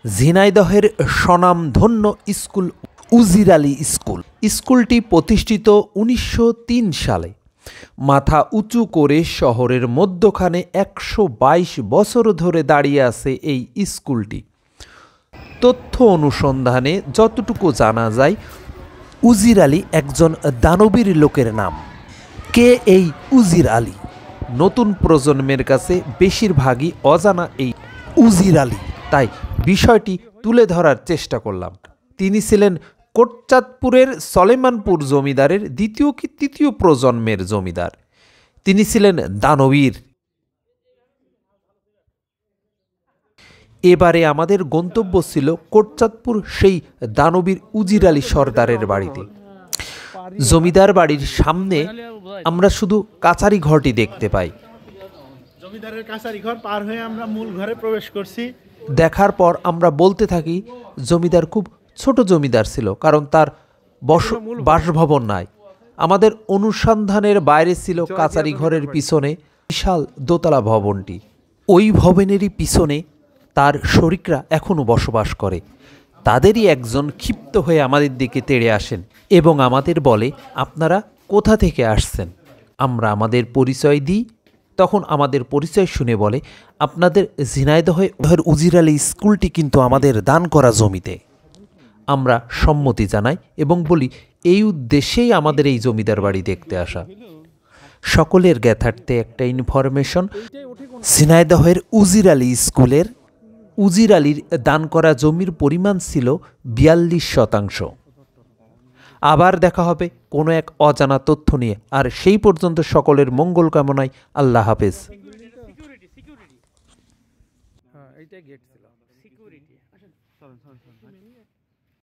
ঝিনাইদহের স্বনামধন্য স্কুল উজির আলী স্কুল। স্কুলটি প্রতিষ্ঠিত ১৯০৩ সালে। মাথা উঁচু করে শহরের মধ্যখানে ১২২ বছর ধরে দাঁড়িয়ে আছে এই স্কুলটি। তথ্য অনুসন্ধানে যতটুকু জানা যায়, উজির আলী একজন দানবীর লোকের নাম। কে এই উজির আলী? নতুন প্রজন্মের কাছে বেশিরভাগই অজানা এই উজির আলী, তাই বিষয়টি তুলে ধরার চেষ্টা করলাম। তিনি ছিলেন কোটচাঁদপুরের সলেমানপুর জমিদারের দ্বিতীয় কি তৃতীয় প্রজন্মের জমিদার। তিনি ছিলেন দানবীর। এবারে আমাদের গন্তব্য ছিল কোটচাঁদপুর সেই দানবীর উজির আলী সর্দারের বাড়িতে। জমিদার বাড়ির সামনে আমরা শুধু কাচারি ঘরটি দেখতে পাই। জমিদারের কাচারি ঘর পার হয়ে আমরা মূল ঘরে প্রবেশ করছি। দেখার পর আমরা বলতে থাকি, জমিদার খুব ছোট জমিদার ছিল, কারণ তার বাসভবন নাই। আমাদের অনুসন্ধানের বাইরে ছিল কাচারি ঘরের পিছনে বিশাল দোতলা ভবনটি। ওই ভবনেরই পিছনে তার শরিকরা এখনও বসবাস করে। তাদেরই একজন ক্ষিপ্ত হয়ে আমাদের দিকে তেড়ে আসেন এবং আমাদের বলে, আপনারা কোথা থেকে আসছেন? আমরা আমাদের পরিচয় দিই। তখন আমাদের পরিচয় শুনে বলে, আপনাদের ঝিনাইদহের উজির আলী স্কুলটি কিন্তু আমাদের দান করা জমিতে। আমরা সম্মতি জানাই এবং বলি, এই উদ্দেশ্যেই আমাদের এই জমিদার বাড়ি দেখতে আসা। সকলের জ্ঞাতার্থে একটা ইনফরমেশন, ঝিনাইদহের উজির আলী স্কুলের উজির আলীর দান করা জমির পরিমাণ ছিল ৪২%। আবার দেখা হবে কোনো এক অজানা তথ্য নিয়ে। আর সেই পর্যন্ত সকলের মঙ্গল কামনায় আল্লাহ হাফেজ। এইটাই গেট ছিল। সিকিউরিটি